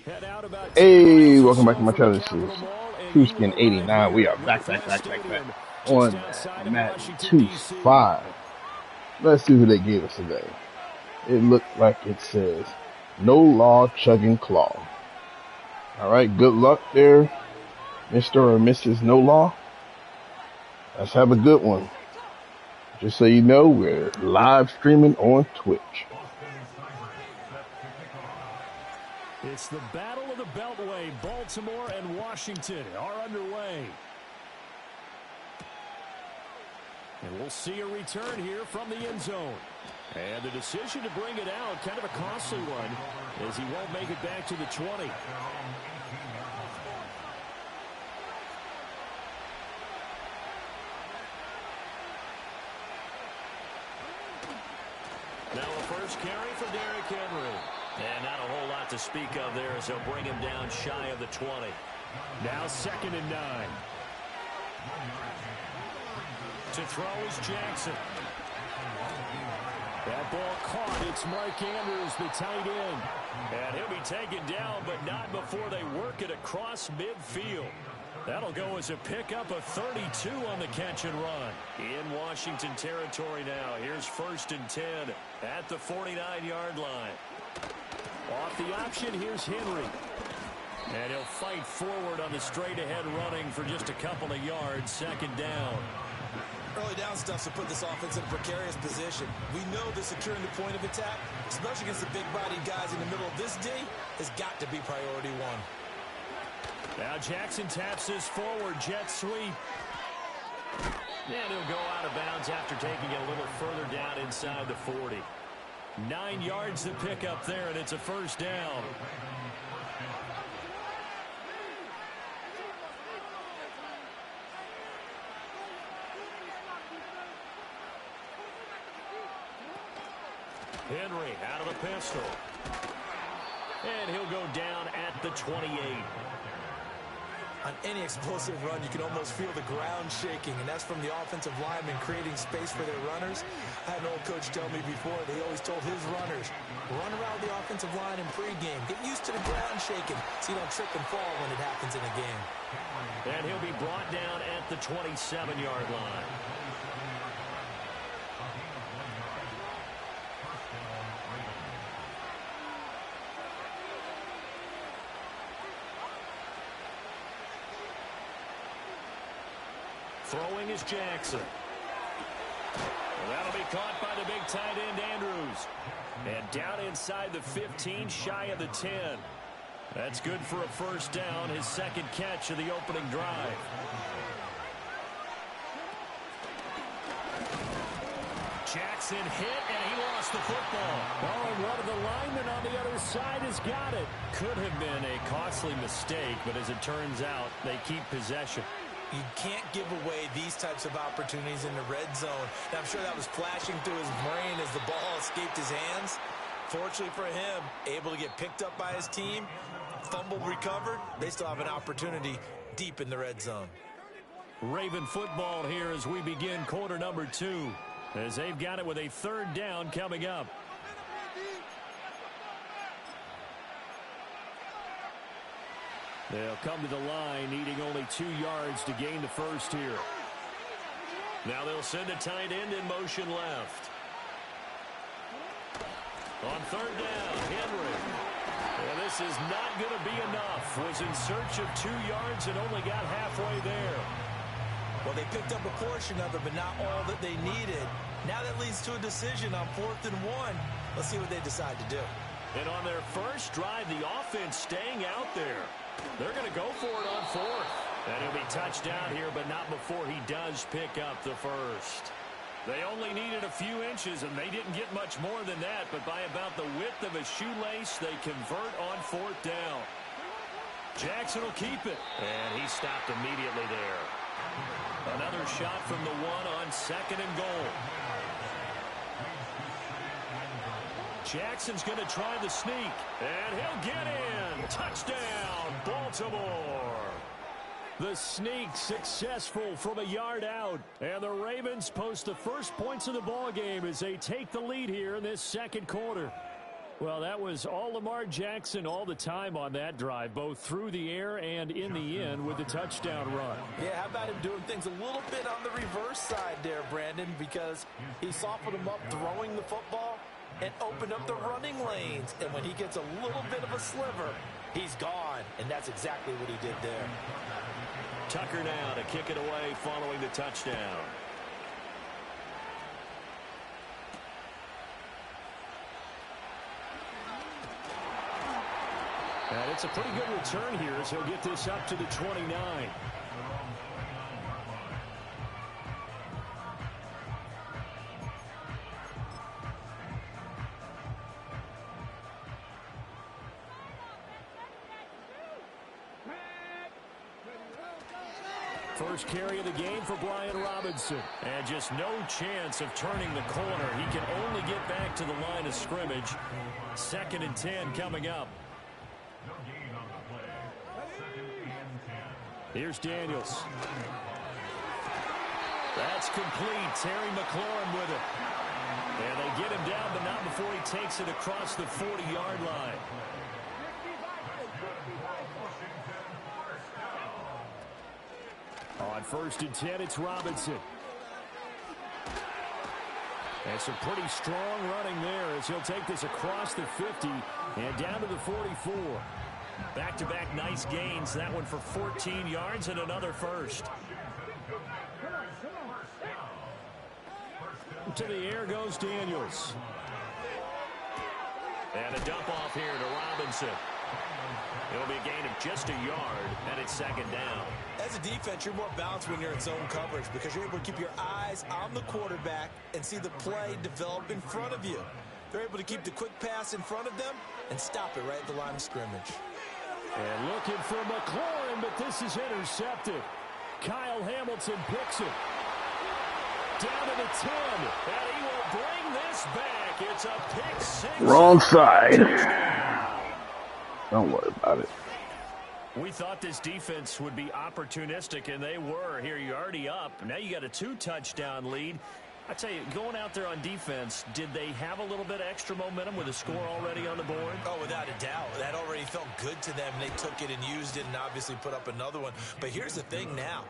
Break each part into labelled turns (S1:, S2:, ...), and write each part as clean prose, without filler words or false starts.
S1: Hey, welcome back to my channel. This is trueskin-89. We are back on Madden 2.5. Let's see who they gave us today. It looked like it says NoLawChugginClaw. Alright, good luck there, Mr. or Mrs. No Law. Let's have a good one. Just so you know, we're live streaming on Twitch.
S2: It's the Battle of the Beltway. Baltimore and Washington are underway. And we'll see a return here from the end zone. And the decision to bring it out, kind of a costly one, as he won't make it back to the 20. Now a first carry for Derrick Henry. And not a whole lot to speak of there as they'll bring him down shy of the 20. Now 2nd and 9. To throw is Jackson. That ball caught. It's Mark Andrews, the tight end. And he'll be taken down, but not before they work it across midfield. That'll go as a pickup of 32 on the catch and run. In Washington territory now. Here's 1st and 10 at the 49-yard line. Off the option, here's Henry. And he'll fight forward on the straight-ahead running for just a couple of yards. 2nd down.
S3: Early down stuff to put this offense in a precarious position. We know that securing the point of attack, especially against the big-bodied guys in the middle of this D, has got to be priority one.
S2: Now Jackson taps this forward jet sweep. And he'll go out of bounds after taking it a little further down inside the 40. 9 yards to pick up there, and it's a 1st down. Henry out of the pistol. And he'll go down at the 28.
S3: On any explosive run, you can almost feel the ground shaking, and that's from the offensive linemen creating space for their runners. I had an old coach tell me before, they always told his runners, run around the offensive line in pregame. Get used to the ground shaking so you don't trip and fall when it happens in a game.
S2: And he'll be brought down at the 27-yard line. Throwing is Jackson. Well, that'll be caught by the big tight end, Andrews. And down inside the 15, shy of the 10. That's good for a 1st down, his 2nd catch of the opening drive. Jackson hit, and he lost the football. Oh, and one of the linemen on the other side has got it. Could have been a costly mistake, but as it turns out, they keep possession.
S3: You can't give away these types of opportunities in the red zone. And I'm sure that was flashing through his brain as the ball escaped his hands. Fortunately for him, able to get picked up by his team, fumbled, recovered. They still have an opportunity deep in the red zone.
S2: Raven football here as we begin quarter number 2. As they've got it with a 3rd down coming up. They'll come to the line, needing only 2 yards to gain the 1st here. Now they'll send a tight end in motion left. On 3rd down, Henry. And this is not going to be enough. Was in search of 2 yards and only got halfway there.
S3: Well, they picked up a portion of it, but not all that they needed. Now that leads to a decision on 4th and 1. Let's see what they decide to do.
S2: And on their first drive, the offense staying out there. They're going to go for it on 4th. And he'll be touched down here, but not before he does pick up the 1st. They only needed a few inches, and they didn't get much more than that. But by about the width of a shoelace, they convert on 4th down. Jackson will keep it. And he stopped immediately there. Another shot from the 1 on 2nd and goal. Jackson's going to try the sneak, and he'll get in. Touchdown, Baltimore. The sneak successful from a yard out. And the Ravens post the first points of the ball game as they take the lead here in this 2nd quarter. Well, that was all Lamar Jackson all the time on that drive, both through the air and in the end with the touchdown run.
S3: Yeah, how about him doing things a little bit on the reverse side there, Brandon, because he softened him up throwing the football and opened up the running lanes. And when he gets a little bit of a sliver, he's gone. And that's exactly what he did there.
S2: Tucker now to kick it away following the touchdown. And it's a pretty good return here as he'll get this up to the 29. First carry of the game for Brian Robinson. And just no chance of turning the corner. He can only get back to the line of scrimmage. 2nd and 10 coming up. Here's Daniels. That's complete. Terry McLaurin with it. And they get him down, but not before he takes it across the 40-yard line. On 1st and 10, it's Robinson. And some pretty strong running there as he'll take this across the 50 and down to the 44. Back-to-back nice gains. That one for 14 yards and another first. To the air goes Daniels. And a dump off here to Robinson. It'll be a gain of just a yard, and it's 2nd down.
S3: As a defense, you're more balanced when you're in zone coverage because you're able to keep your eyes on the quarterback and see the play develop in front of you. They're able to keep the quick pass in front of them and stop it right at the line of scrimmage.
S2: And looking for McLaurin, but this is intercepted. Kyle Hamilton picks it. Down to the 10, and he will bring this back. It's a pick 6.
S1: Wrong side. Don't worry about it.
S2: We thought this defense would be opportunistic, and they were. Here, you're already up. Now you got a 2-touchdown lead. I tell you, going out there on defense, did they have a little bit of extra momentum with a score already on the board?
S3: Oh, without a doubt. That already felt good to them. They took it and used it and obviously put up another one. But here's the thing now.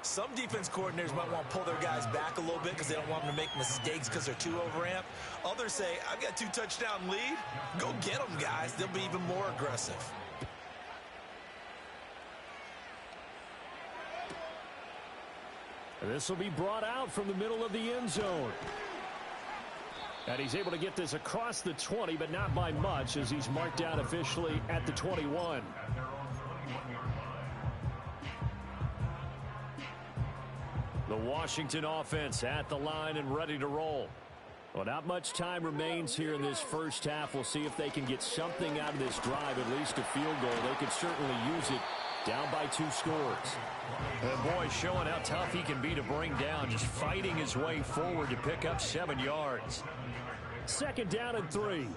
S3: Some defense coordinators might want to pull their guys back a little bit because they don't want them to make mistakes because they're too overamped. Others say, I've got a 2-touchdown lead. Go get them, guys. They'll be even more aggressive.
S2: This will be brought out from the middle of the end zone. And he's able to get this across the 20, but not by much as he's marked down officially at the 21. The Washington offense at the line and ready to roll. Well, not much time remains here in this first half. We'll see if they can get something out of this drive, at least a field goal. They could certainly use it down by 2 scores. And boy, showing how tough he can be to bring down, just fighting his way forward to pick up 7 yards. 2nd down and 3.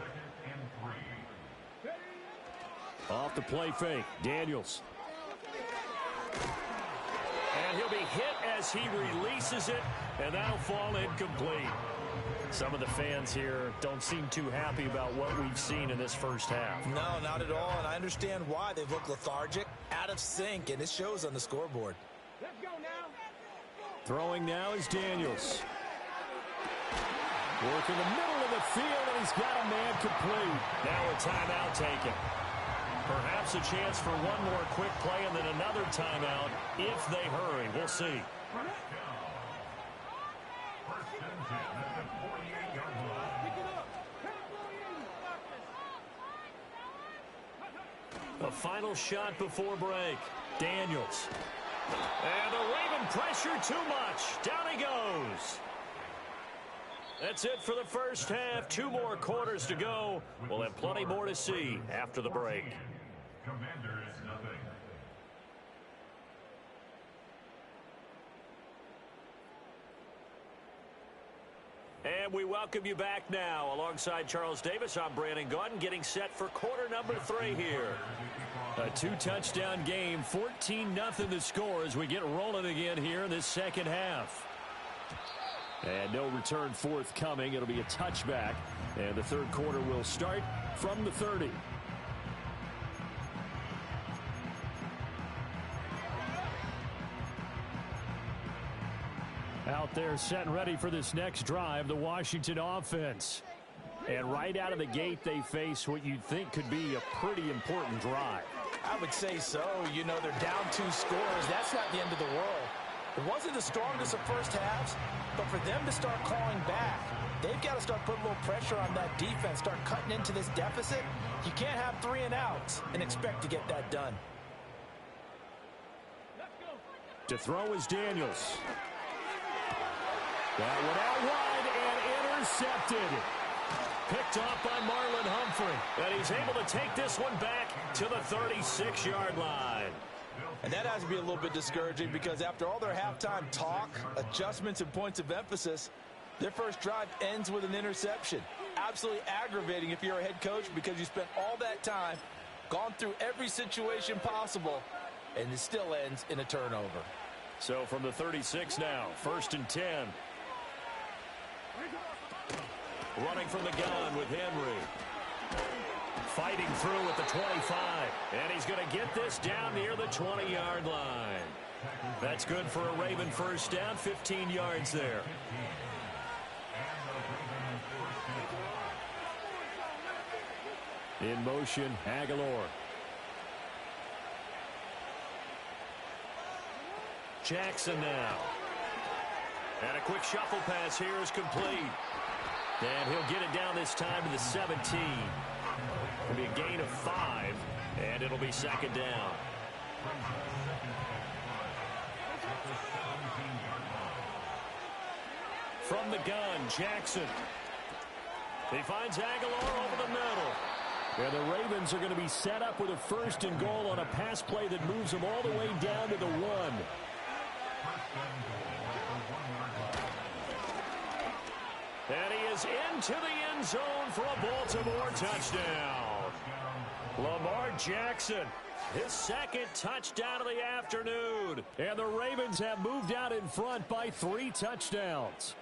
S2: Off the play fake, Daniels. And he'll be hit as he releases it, and that'll fall incomplete. Some of the fans here don't seem too happy about what we've seen in this first half.
S3: No, not at all, and I understand why. They've looked lethargic, out of sync, and it shows on the scoreboard.
S4: Let's go now.
S2: Throwing now is Daniels. Work in the middle of the field, and he's got a man complete. Now a timeout taken. Perhaps a chance for one more quick play and then another timeout if they hurry. We'll see. A final shot before break. Daniels. And the Raven pressure too much. Down he goes. That's it for the first half. 2 more quarters to go. We'll have plenty more to see after the break.
S5: Commanders, nothing.
S2: And we welcome you back now. Alongside Charles Davis, I'm Brandon Gaudin, getting set for quarter number 3 here. A 2-touchdown game, 14-0 the score as we get rolling again here in this second half. And no return forthcoming. It'll be a touchback. And the third quarter will start from the 30. Out there set and ready for this next drive, the Washington offense. And right out of the gate, they face what you'd think could be a pretty important drive.
S3: I would say so. You know, they're down 2 scores. That's not the end of the world. It wasn't the strongest of first halves, but for them to start clawing back, they've got to start putting a little pressure on that defense, start cutting into this deficit. You can't have 3 and outs and expect to get that done.
S2: To throw is Daniels. That one out wide and intercepted. Picked off by Marlon Humphrey. And he's able to take this one back to the 36-yard line.
S3: And that has to be a little bit discouraging because after all their halftime talk, adjustments, and points of emphasis, their first drive ends with an interception. Absolutely aggravating if you're a head coach because you spent all that time, gone through every situation possible, and it still ends in a turnover.
S2: So from the 36 now, 1st and 10. Running from the gun with Henry. Fighting through at the 25. And he's going to get this down near the 20-yard line. That's good for a Raven first down, 15 yards there. In motion, Aguilar. Jackson now. And a quick shuffle pass here is complete. And he'll get it down this time to the 17. It'll be a gain of 5, and it'll be 2nd down. From the gun, Jackson. He finds Aguilar over the middle. And the Ravens are going to be set up with a 1st and goal on a pass play that moves them all the way down to the 1. And he is into the end zone for a Baltimore touchdown. Lamar Jackson, his 2nd touchdown of the afternoon. And the Ravens have moved out in front by 3 touchdowns.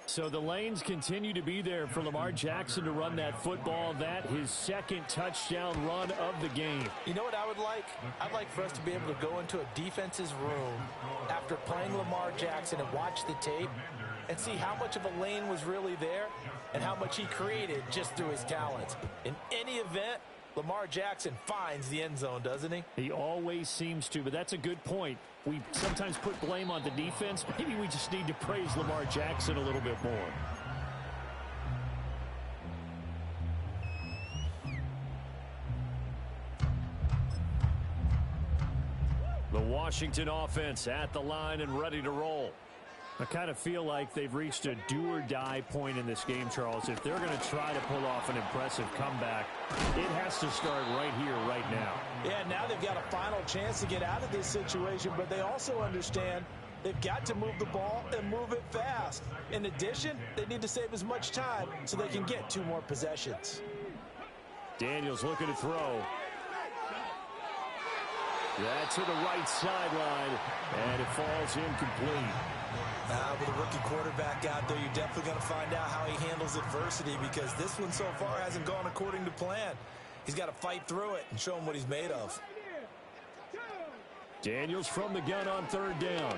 S2: So the lanes continue to be there for Lamar Jackson to run that football. That his 2nd touchdown run of the game.
S3: You know what I would like? I'd like for us to be able to go into a defense's room after playing Lamar Jackson and watch the tape and see how much of a lane was really there and how much he created just through his talents. In any event, Lamar Jackson finds the end zone, doesn't he?
S2: He always seems to, but that's a good point. We sometimes put blame on the defense. Maybe we just need to praise Lamar Jackson a little bit more. The Washington offense at the line and ready to roll. I kind of feel like they've reached a do-or-die point in this game, Charles. If they're going to try to pull off an impressive comeback, it has to start right here, right now.
S3: Yeah, now they've got a final chance to get out of this situation, but they also understand they've got to move the ball and move it fast. In addition, they need to save as much time so they can get 2 more possessions.
S2: Daniels looking to throw. That's to the right sideline, and it falls incomplete.
S3: With a rookie quarterback out there, you're definitely going to find out how he handles adversity because this one so far hasn't gone according to plan. He's got to fight through it and show him what he's made of.
S2: Daniels from the gun on 3rd down.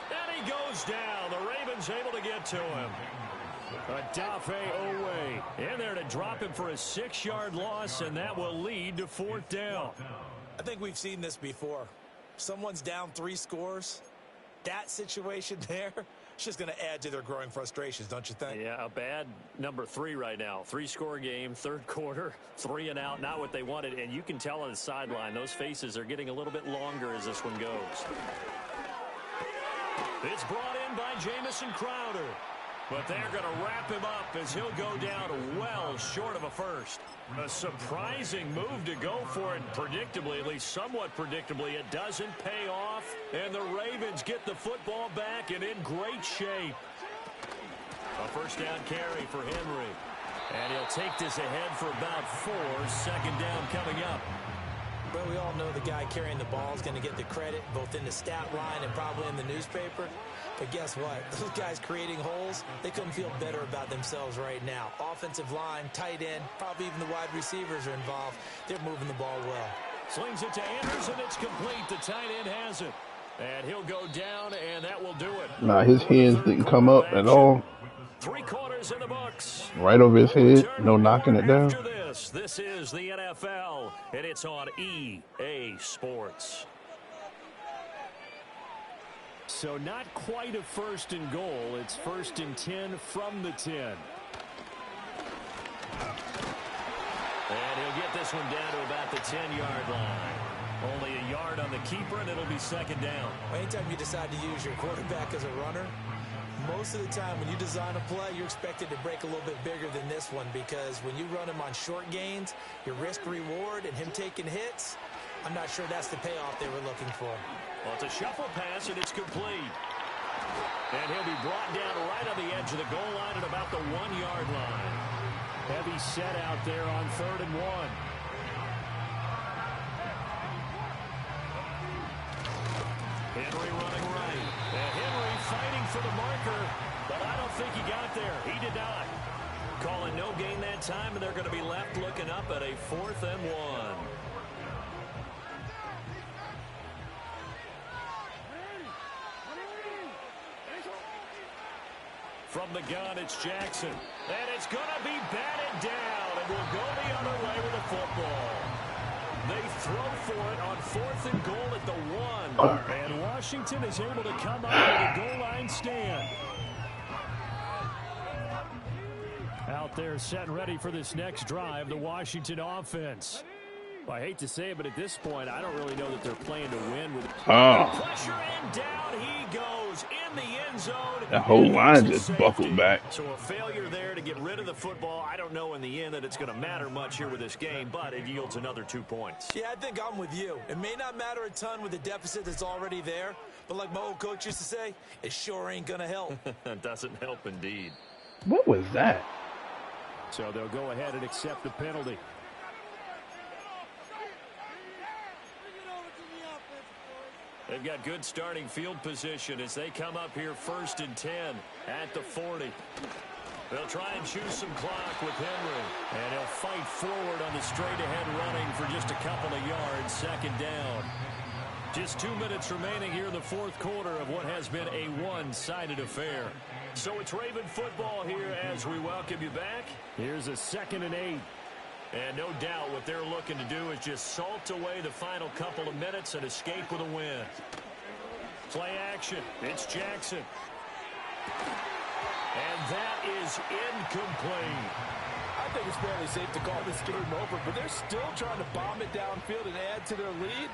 S2: And he goes down. The Ravens able to get to him. Adafe Owe in there to drop him for a 6-yard loss, and that will lead to 4th down.
S3: I think we've seen this before. Someone's down 3 scores. That situation there, it's just going to add to their growing frustrations, don't you think?
S2: Yeah, a bad number 3 right now. 3-score game, 3rd quarter, 3 and out, not what they wanted. And you can tell on the sideline, those faces are getting a little bit longer as this one goes. It's brought in by Jamison Crowder. But they're going to wrap him up as he'll go down well short of a 1st. A surprising move to go for it, predictably, at least somewhat predictably. It doesn't pay off, and the Ravens get the football back and in great shape. A 1st down carry for Henry. And he'll take this ahead for about 4. 2nd down coming up.
S3: But we all know the guy carrying the ball is going to get the credit, both in the stat line and probably in the newspaper. But guess what? Those guys creating holes, they couldn't feel better about themselves right now. Offensive line, tight end, probably even the wide receivers are involved. They're moving the ball well.
S2: Slings it to Anderson. It's complete. The tight end has it. And he'll go down, and that will do it.
S1: Nah, his hands didn't come up at all.
S2: 3 quarters in the books.
S1: Right over his head. No knocking it down.
S2: After this is the NFL, and it's on EA Sports. So not quite a 1st and goal. It's 1st and 10 from the 10. And he'll get this one down to about the 10-yard line. Only a yard on the keeper, and it'll be 2nd down.
S3: Anytime you decide to use your quarterback as a runner, most of the time when you design a play, you're expected to break a little bit bigger than this one, because when you run him on short gains, your risk-reward and him taking hits, I'm not sure that's the payoff they were looking for.
S2: Well, it's a shuffle pass, and it's complete. And he'll be brought down right on the edge of the goal line at about the 1-yard line. Heavy set out there on 3rd and 1. Henry running right. And Henry fighting for the marker, but I don't think he got there. He did not. Calling no gain that time, and they're going to be left looking up at a 4th and 1. From the gun, it's Jackson. And it's going to be batted down, and will go the other way with the football. They throw for it on 4th and goal at the 1. And Washington is able to come up with a goal line stand. Out there set and ready for this next drive, the Washington offense. Well, I hate to say it, but at this point, I don't really know that they're playing to win. With pressure, and down he goes in the end zone.
S1: That whole line just buckled back.
S2: So a failure there to get rid of the football. I don't know in the end that it's going to matter much here with this game, but it yields another 2 points.
S3: Yeah, I think I'm with you. It may not matter a ton with the deficit that's already there, but like my old coach used to say, it sure ain't going to help.
S2: It doesn't help indeed.
S1: What was that?
S2: So they'll go ahead and accept the penalty. They've got good starting field position as they come up here 1st and 10 at the 40. They'll try and choose some clock with Henry. And he'll fight forward on the straight-ahead running for just a couple of yards, 2nd down. Just 2 minutes remaining here in the 4th quarter of what has been a one-sided affair. So it's Raven football here as we welcome you back. Here's a 2nd and 8. And no doubt what they're looking to do is just salt away the final couple of minutes and escape with a win. Play action. It's Jackson. And that is incomplete.
S4: I think it's fairly safe to call this game over, but they're still trying to bomb it downfield and add to their lead.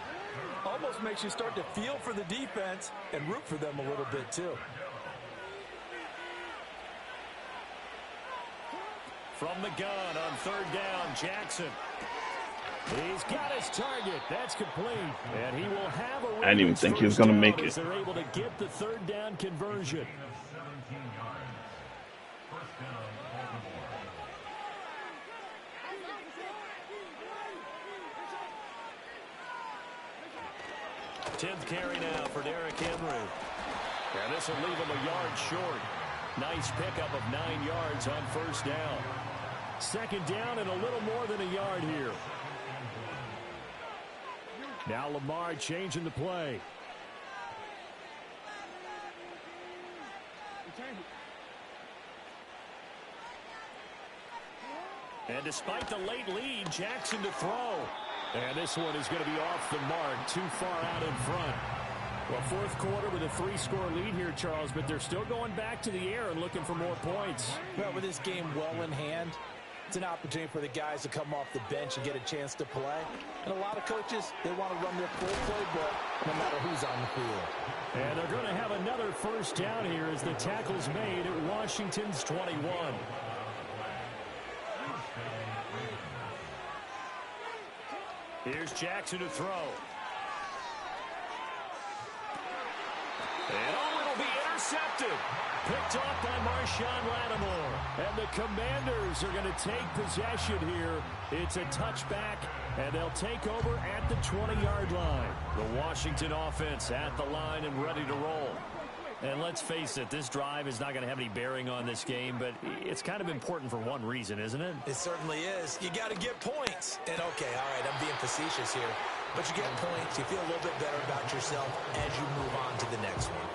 S4: Almost makes you start to feel for the defense and root for them a little bit too.
S2: From the gun on 3rd down, Jackson. He's got his target. That's complete. And he will have a
S1: I didn't even think he was going to make it.
S2: They're able to get the 3rd down conversion. Tenth carry now for Derrick Henry. And this will leave him a yard short. Nice pickup of 9 yards on 1st down. 2nd down and a little more than a yard here. Now Lamar changing the play. And despite the late lead, Jackson to throw. And this one is going to be off the mark, too far out in front. Well, 4th quarter with a 3-score lead here, Charles, but they're still going back to the air and looking for more points.
S4: Well, with this game well in hand, it's an opportunity for the guys to come off the bench and get a chance to play. And a lot of coaches, they want to run their full playbook no matter who's on the field.
S2: And they're going to have another 1st down here as the tackle's made at Washington's 21. Here's Jackson to throw. And it'll be intercepted. Picked off by Marshawn Lattimore. And the Commanders are going to take possession here. It's a touchback, and they'll take over at the 20-yard line. The Washington offense at the line and ready to roll. And let's face it, this drive is not going to have any bearing on this game, but it's kind of important for one reason, isn't it?
S3: It certainly is. You got to get points. And, okay, all right, I'm being facetious here. But you get points, you feel a little bit better about yourself as you move on to the next one.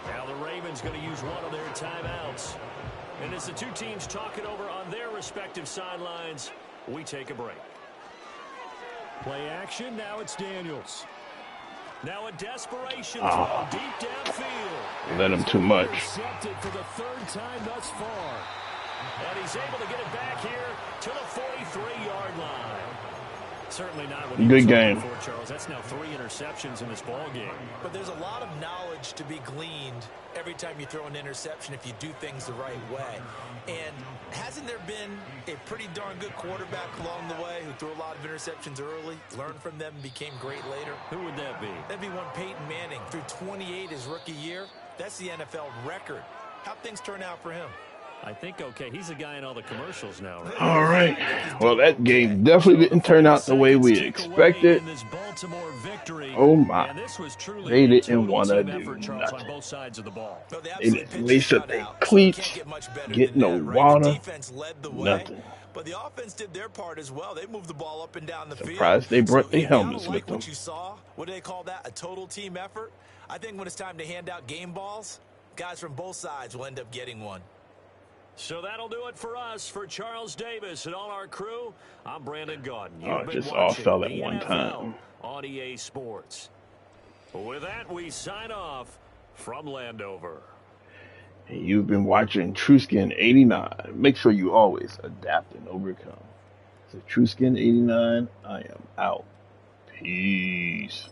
S2: Now the Ravens going to use one of their timeouts. And as the two teams talk it over on their respective sidelines, we take a break. Play action, now it's Daniels. Now a desperation throw deep downfield.
S1: Let him too much.
S2: Intercepted for the third time thus far. And he's able to get it back here to the 43-yard line. Certainly not what he was hoping for, Charles. That's now 3 interceptions in this ball game.
S3: But there's a lot of knowledge to be gleaned every time you throw an interception if you do things the right way. And hasn't there been a pretty darn good quarterback along the way who threw a lot of interceptions early, learned from them, and became great later?
S2: Who would that be?
S3: That'd be one Peyton Manning. Threw 28 his rookie year. That's the NFL record. How'd things turn out for him?
S2: I think, okay, he's a guy in all the commercials now, right?
S1: All right. Well, that game definitely didn't turn out the way we expected. Oh, my. They didn't want to do nothing. They didn't lace up their cleats, get no water, nothing.
S3: But the offense did their part as well. They moved the ball up and down the field.
S1: Surprised they brought their helmets with them.
S3: What you saw, what do they call that? A total team effort? I think when it's time to hand out game balls, guys from both sides will end up getting one.
S2: So that'll do it for us. For Charles Davis and all our crew, I'm Brandon Gaudin.
S1: Oh, just all fell at one time.
S2: On EA Sports. With that, we sign off from Landover.
S1: And you've been watching trueskin-89. Make sure you always adapt and overcome. So trueskin-89, I am out. Peace.